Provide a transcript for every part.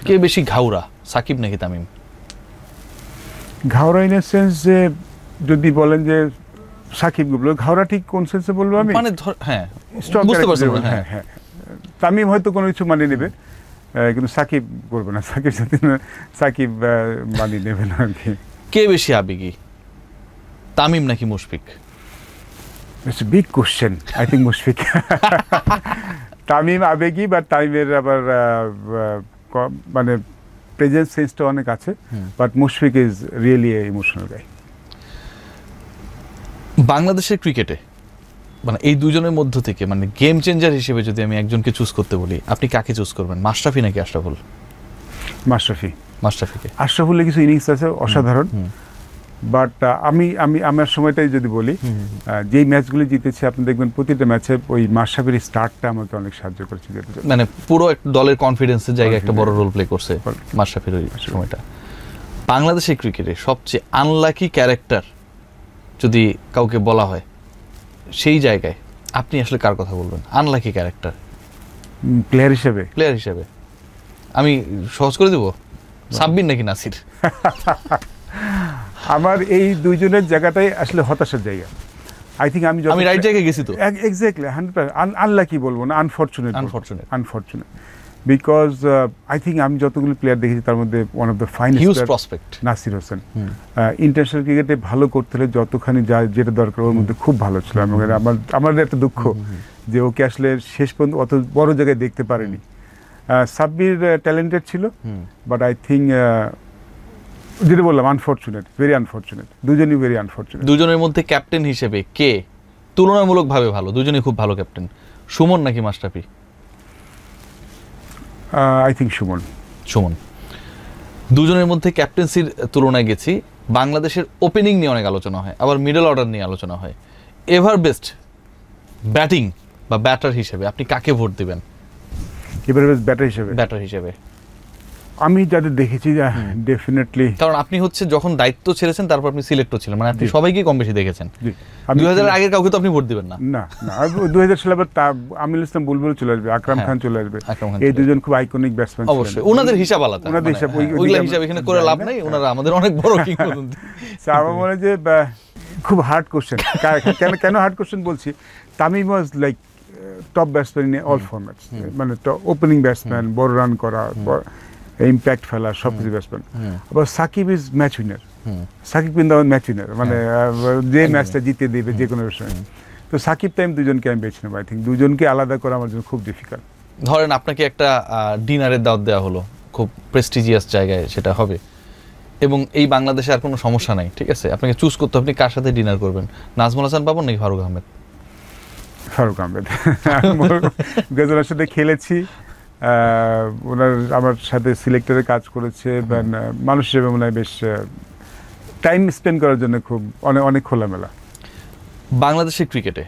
কে বেশি ঘাউরা, সাকিব নাকি Tamim? ঘাওড়া in a sense যে যদি বলেন যে সাকিব বলবো, ঘাওড়া ঠিক কোন সেন্সে বলবো আমি, মানে হ্যাঁ Strong বুঝতে পারছেন, character, হ্যাঁ হ্যাঁ। তামিম হয়তো কোনো কিছু মানিয়ে নেবে, কিন্তু সাকিব বলবো না, সাকিব সাথে সাকিব মানিয়ে নেবে না আর কি। কে বেশি আবেগী, তামিম নাকি Mushfiq? It's big question. I think Mushfiq. Tamim আবেগী, বাট তামিমের আবার মানে প্রেজেন্স সেন্সটা অনেক আছে, but Mushfiq is really emotional guy. বাংলাদেশের ক্রিকেটে মানে এই দুজনের মধ্য থেকে মানে গেম চেঞ্জার হিসেবে যদি আমি একজনকে চুজ করতে বলি, আপনি কাকে চুজ করবেন, মাশরাফি নাকি আশরাফুল? মাশরাফি। মাশরাফিকে। আশরাফুলের কিছু ইনিংস আছে অসাধারণ, বাট আমার সময়টাই যদি বলি, যেই ম্যাচগুলি জিতেছে আপনি দেখবেন প্রতিটা ম্যাচে ওই মাশরাফির স্টার্টটা আমাকে অনেক সাহায্য করেছে, মানে পুরো একটা দলের কনফিডেন্সের জায়গায় একটা বড় রোল প্লে করছে মাশরাফির ওই সময়টা। বাংলাদেশের ক্রিকেটে সবচেয়ে আনলাকি ক্যারেক্টার যদি কাউকে বলা হয়, সেই জায়গায় আপনি আসলে কার কথা বলবেন? আনলাকি ক্যারেক্টার প্লেয়ার হিসেবে আমি সহজ করে দেব, সাব্বির নাকি নাসির? আমার এই দুইজনের জায়গাটাই আসলে হতাশার জায়গা। আই থিঙ্ক আমি রাইট জায়গায় গেছি তো। এক্স্যাক্টলি 100%। আনলাকি বলবো না, আনফরচুনেট, বিকজ আই থিঙ্ক আমি যতগুলো প্লেয়ার দেখেছি তার মধ্যে one of the finest prospect Nasir Hossain. International ক্রিকেটে ভালো করতে হলে যতখানি যেটা দরকার ওর মধ্যে খুব ভালো ছিল। আমার একটা দুঃখ যে ওকে আসলে শেষ পর্যন্ত অত বড় জায়গায় দেখতে পারেনি। সাব্বির ট্যালেন্টেড ছিল, বাট আই থিঙ্ক যেটা বললাম ভেরি আনফরচুনেট, দুজনই ভেরি আনফরচুনেট। দুজনের মধ্যে ক্যাপ্টেন হিসেবে কে তুলনামূলকভাবে ভালো? দুজনেই খুব ভালো ক্যাপ্টেন, সুমন নাকি মাশরাফি? I think Suman. দুজনের মধ্যে ক্যাপ্টেন্সির তুলনায় গেছি, বাংলাদেশের ওপেনিং নিয়ে অনেক আলোচনা হয়, আবার মিডল অর্ডার নিয়ে আলোচনা হয়। এভার বেস্ট ব্যাটিং বা ব্যাটার হিসেবে আপনি কাকে ভোট দিবেন? এভার বেস্ট ব্যাটার হিসেবে আমি যাদের দেখেছি ডেফিনেটলি, কারণ আপনি হচ্ছে যখন দায়িত্ব ছেড়েছেন তারপর আপনি সিলেক্টর ছিলেন, মানে আপনি সবাইকে কম বেশি দেখেছেন। 2000 এর আগের কাউকে তো আপনি ভোট দিবেন না? না 2000 সালে আবার আমিনুল ইসলাম বুলবুল চলে আসবে, আকরাম খান চলে আসবে, এই দুজন খুব আইকনিক ব্যাটসম্যান ছিলেন। অবশ্যই ওনাদের হিসাব আলাদা, ওনাদের হিসাব ওইগুলা হিসাব এখানে করে লাভ নাই, ওনারা আমাদের অনেক বড় কিংবদন্তি। আমার মনে হয় যে খুব হার্ড কোশ্চেন। কেন হার্ড কোশ্চেন বলছি, Tamim was like top batsman in all formats, মানে ওপেনিং ব্যাটসম্যান, বড় রান করা, ইম্প্যাক্ট ফেলা, সবকিছু ব্যাটসম্যান। আবার Shakib is match winner, Shakib কিন্তু ম্যাচ উইনার, মানে যে ম্যাচটা জিতে দেবে যে কোনো সময়। তো সাকিব টাইম দুজনকে আমি বেছে নেব। আই থিঙ্ক দুজনকে আলাদা করা আমার জন্য খুব ডিফিকাল্ট। ধরেন আপনাকে একটা ডিনারের দাওয়াত দেওয়া হলো খুব প্রেস্টিজিয়াস জায়গায়, সেটা হবে, এবং এই বাংলাদেশে আর কোনো সমস্যা নাই, ঠিক আছে, আপনাকে চুজ করতে আপনি কার সাথে ডিনার করবেন, নাজমুল হাসান পাপন নাকি ফারুক আহমেদ? ওনার সাথে খেলেছি, ওনার আমার সাথে সিলেক্টরে কাজ করেছে, মানুষ হিসেবে মনে হয় বেশ টাইম স্পেন্ড করার জন্য খুব অনেক খোলামেলা। বাংলাদেশের ক্রিকেটে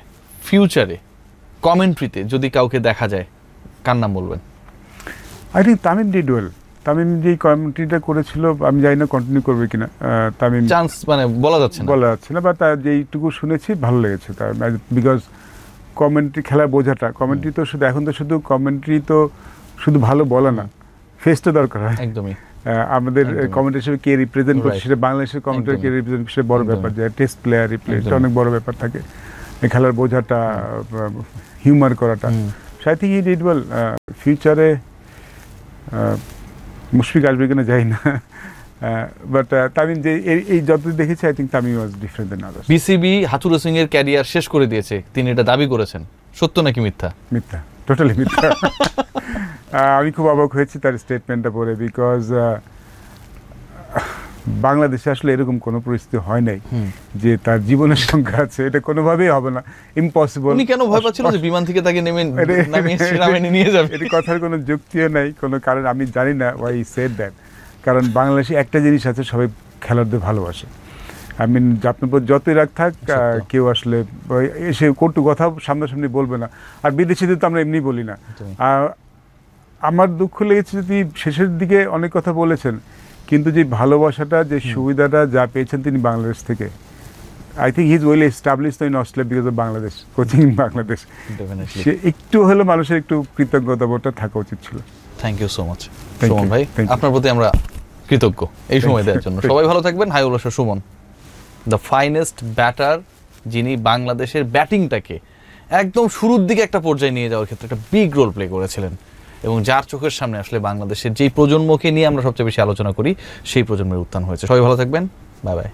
ফিউচারে কমেন্ট্রিতে যদি কাউকে দেখা যায়, কার নাম বলবেন? I think Tamim did well. Tamim যেই কমেন্ট্রিটা করেছিল, আমি জানি না কন্টিনিউ করবে কিনা, তামিম চান্স মানে বলা যাচ্ছে না, বা তার যেইটুকু শুনেছি ভালো লেগেছে তার, বিকজ কমেন্ট্রি খেলা বোঝাটা, কমেন্ট্রি তো শুধু এখন তো শুধু কমেন্ট্রি তো শুধু ভালো বলা না, ফেসটা দরকার হয় একদমই। আমাদের কমেন্ট্রি হিসেবে কে রিপ্রেজেন্ট করছে, সেটা বাংলাদেশের কমেন্ট্রি কে রিপ্রেজেন্ট, সেটা বড় ব্যাপার। যে টেস্ট প্লেয়ার রিপ্লে, এটা অনেক বড় ব্যাপার থাকে, খেলার বোঝাটা, হিউমার করাটা। I think he did well. ফিউচারে মুশফিক আসবে কিনা যাই না, বাট তামিম যে এই যতদিন দেখেছি, I think Tamim was different than others. BCB Hathurusingha এর ক্যারিয়ার শেষ করে দিয়েছে, তিনি এটা দাবি করেছেন, সত্য নাকি মিথ্যা? মিথ্যা, টোটালি মিথ্যা। আমি খুব অবাক হয়েছি তার স্টেটমেন্টটা পড়ে, বিকজ বাংলাদেশে আসলে এরকম কোনো পরিস্থিতি হয় নাই যে তার জীবনের সংখ্যা আছে, এটা কোনোভাবেই হবে না, ইম্পসিবল। উনি কেন ভয় পাচ্ছিল যে বিমান থেকে তাকে নামিয়ে সেনাবাহিনী নিয়ে যাবে? এটা কথার কোনো যুক্তিও নাই, কোনো কারণ আমি জানি না ওয়াই হি সেড দ্যাট। কারণ বাংলাদেশে একটা জিনিস আছে, সবাই খেলোয়াড়দের ভালোবাসে। আই মিন আপনার উপর যতই রাগ থাক, কেউ আসলে এসে কটু কথা সামনাসামনি বলবে না। আর বিদেশিদের তো আমরা এমনি বলি না। আমার দুঃখ লেগেছে যদি শেষের দিকে অনেক কথা বলেছেন, কিন্তু যে ভালোবাসাটা, যে সুবিধাটা যা পেয়েছেন তিনি বাংলাদেশ থেকে, I think he is well established in Australia because of Bangladesh, coaching in Bangladesh. সে একটু হলেও মানুষের একটু কৃতজ্ঞতা বোধটা থাকা উচিত ছিল। Thank you so much Thank Suman you, ভাই, thank you. আপনার প্রতি আমরা কৃতজ্ঞ এই সময় you, দেওয়ার জন্য। thank you. সবাই ভালো থাকবেন। হাই উল্লাস সুমন, দ্য ফাইনেস্ট ব্যাটার, যিনি বাংলাদেশের ব্যাটিংটাকে একদম শুরুর দিকে একটা পর্যায়ে নিয়ে যাওয়ার ক্ষেত্রে একটা বিগ রোল প্লে করেছিলেন, এবং যার চোখের সামনে আসলে বাংলাদেশের যেই প্রজন্মকে নিয়ে আমরা সবচেয়ে বেশি আলোচনা করি সেই প্রজন্মের উত্থান হয়েছে। সবাই ভালো থাকবেন, বাই বাই।